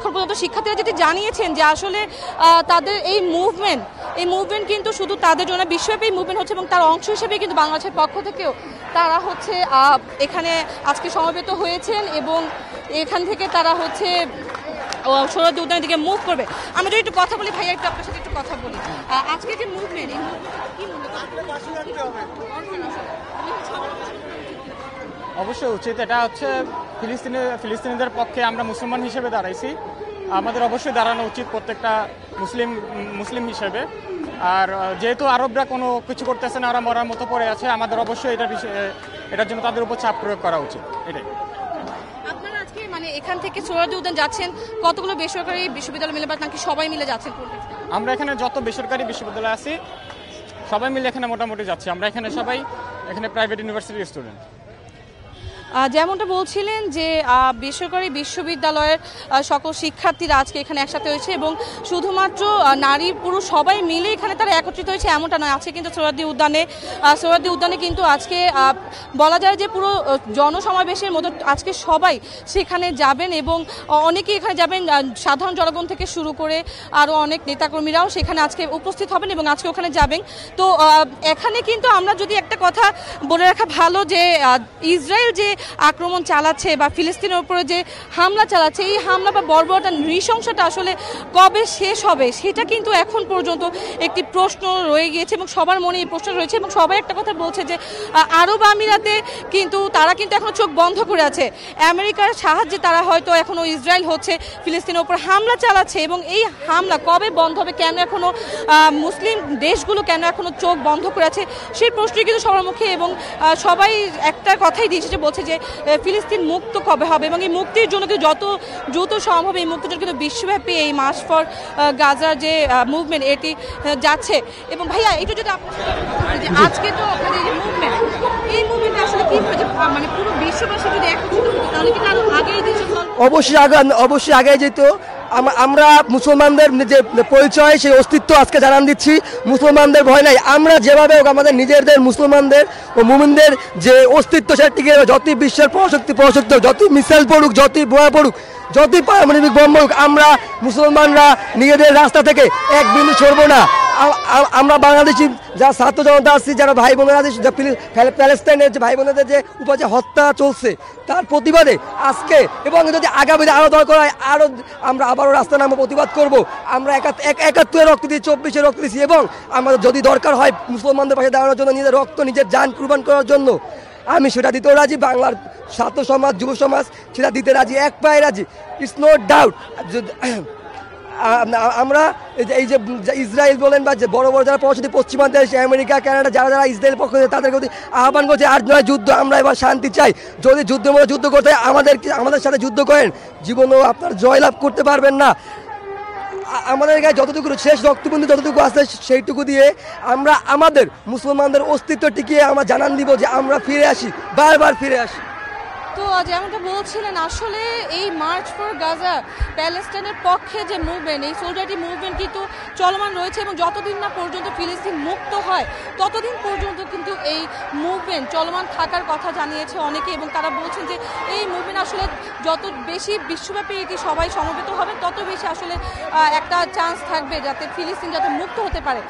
এখন পর্যন্ত শিক্ষার্থীরা যেটি জানিয়েছেন যে আসলে তাদের এই মুভমেন্ট কিন্তু শুধু তাদের জন্য বিশ্বব্যাপী মুভমেন্ট হচ্ছে এবং তার অংশ হিসেবে কিন্তু বাংলাদেশের পক্ষ থেকেও তারা হচ্ছে এখানে আজকে সমবেত হয়েছেন এবং এখান থেকে তারা হচ্ছে সোহরাওয়ার্দী উদ্যানের দিকে মুভ করবে। আমরা যদি একটু কথা বলি ভাইয়া, একটু আপনার সাথে একটু কথা বলি। আজকে যে মুভমেন্ট, এই অবশ্যই উচিত। এটা হচ্ছে ফিলিস্তিনিদের পক্ষে আমরা মুসলমান হিসেবে দাঁড়াইছি, আমাদের অবশ্যই দাঁড়ানো উচিত প্রত্যেকটা মুসলিম হিসেবে। আর যেহেতু আরবরা কোনো কিছু করতেছে না, ওরা মরার মতো পড়ে আছে, আমাদের অবশ্যই এটার জন্য তাদের উপর চাপ প্রয়োগ করা উচিত। এটাই। আপনারা আজকে মানে এখান থেকে সোহরাওয়ার্দী উদ্যান যাচ্ছেন, কতগুলো বেসরকারি বিশ্ববিদ্যালয় মিলে বা নাকি সবাই মিলে যাচ্ছেন? আমরা এখানে যত বেসরকারি বিশ্ববিদ্যালয় আছি সবাই মিলে এখানে মোটামুটি যাচ্ছি। আমরা এখানে প্রাইভেট ইউনিভার্সিটির স্টুডেন্ট। যেমনটা বলছিলেন যে বেসরকারি বিশ্ববিদ্যালয়ের সকল শিক্ষার্থীরা আজকে এখানে একসাথে হয়েছে এবং শুধুমাত্র নারী পুরুষ সবাই মিলে এখানে তারা একত্রিত হয়েছে এমনটা নয়। আজকে কিন্তু সোহরাওয়ার্দী উদ্যানে কিন্তু আজকে বলা যায় যে পুরো জনসমাবেশের মতো আজকে সবাই সেখানে যাবেন এবং অনেকেই এখানে যাবেন, সাধারণ জনগণ থেকে শুরু করে আরও অনেক নেতাকর্মীরাও সেখানে আজকে উপস্থিত হবেন এবং আজকে ওখানে যাবেন। তো এখানে কিন্তু আমরা যদি একটা কথা বলে রাখা ভালো যে ইসরায়েল যে আক্রমণ চালাচ্ছে বা ফিলিস্তিনের উপরে যে হামলা চালাচ্ছে, এই হামলা বা বর্বরতা নৃশংসতা আসলে কবে শেষ হবে সেটা কিন্তু এখন পর্যন্ত একটি প্রশ্ন রয়ে গিয়েছে এবং সবার মনে এই প্রশ্ন রয়েছে এবং সবাই একটা কথা বলছে যে আরব আমিরাতে তারা কিন্তু এখনো চোখ বন্ধ করে আছে। আমেরিকার সাহায্যে তারা হয়তো এখনো ইসরায়েল হচ্ছে ফিলিস্তিনের উপর হামলা চালাচ্ছে এবং এই হামলা কবে বন্ধ হবে, কেন এখনো মুসলিম দেশগুলো কেন এখনো চোখ বন্ধ করে আছে সেই প্রশ্নই কিন্তু সবার মুখে এবং সবাই একটা কথাই দিয়েছে যে বলছে যে ফিলিস্তিন মুক্ত কবে হবে এবং এই মুক্তির জন্য কিন্তু যত দ্রুত সম্ভব এই মুক্তির জন্য কিন্তু বিশ্বব্যাপী এই মার্চ ফর গাজার যে মুভমেন্ট এটি যাচ্ছে। এবং ভাইয়া একটু যদি আজকে তো আপনাদের যে মুভমেন্ট, এই মুভমেন্ট আসলে কি হয়েছে মানে পুরো বিশ্ববাসী যদি একত্রিত হতো তাহলে কি আরো আগেই যেত? অবশ্যই আগে যেত। আমরা মুসলমানদের যে পরিচয় সেই অস্তিত্ব আজকে জানান দিচ্ছি। মুসলমানদের ভয় নাই, আমরা যেভাবে আমাদের নিজেদের মুসলমানদের ও মুমিনদের যে অস্তিত্ব সেটা টিকে যতই বিশ্বের পরাশক্তি যতই মিসাইল পড়ুক, যতই বোমা পড়ুক, যতই পারমাণবিক বোম পড়ুক, আমরা মুসলমানরা নিজেদের রাস্তা থেকে এক বিন্দু সরব না। আমরা বাংলাদেশি যারা ছাত্র জনতা আসছি, যারা ভাই বোনেরা প্যালেস্তাইনের যে ভাই বোনেদের যে উপর যে হত্যা চলছে তার প্রতিবাদে আজকে এবং যদি আগামীতে আরও দরকার হয় আমরা আবারও রাস্তা নামে প্রতিবাদ করব। আমরা ৭১ রক্ত দিয়ে ২৪ রক্ত দিচ্ছি এবং আমাদের যদি দরকার হয় মুসলমানদের পাশে দাঁড়ানোর জন্য নিজের রক্ত নিজের জান কুরবান করার জন্য আমি সেটা দিতেও রাজি। বাংলার ছাত্র সমাজ যুব সমাজ সেটা দিতে রাজি, এক পায়ে রাজি। It's no doubt. আমরা এই যে ইসরায়েল বলেন বা যে বড় বড় যারা পরাশক্তি পশ্চিমা দেশ আমেরিকা কানাডা যারা ইসরায়েল পক্ষ থেকে তাদের প্রতি আহ্বান করছে আর নয় যুদ্ধ, আমরা এবার শান্তি চাই। যদি যুদ্ধের মধ্যে যুদ্ধ করতে হয় আমাদের সাথে যুদ্ধ করেন, জীবনেও আপনার জয়লাভ করতে পারবেন না। আমাদের গায়ে যতটুকু শেষ রক্তবিন্দু যতটুকু আছে সেইটুকু দিয়ে আমরা আমাদের মুসলমানদের অস্তিত্ব টিকিয়ে আমরা জানান দিব যে আমরা ফিরে আসি, বারবার ফিরে আসি। তো যেমনটা বলছিলেন আসলে এই মার্চ ফর গাজা প্যালেস্টাইনের পক্ষে যে মুভমেন্ট, এই সোলিডারিটি মুভমেন্ট কিন্তু চলমান রয়েছে এবং যতদিন না পর্যন্ত ফিলিস্তিন মুক্ত হয় ততদিন পর্যন্ত কিন্তু এই মুভমেন্ট চলমান থাকার কথা জানিয়েছে অনেকে এবং তারা বলছেন যে এই মুভমেন্ট আসলে যত বেশি বিশ্বব্যাপী এটি সবাই সমবেত হবে তত বেশি আসলে একটা চান্স থাকবে যাতে ফিলিস্তিন যাতে মুক্ত হতে পারে।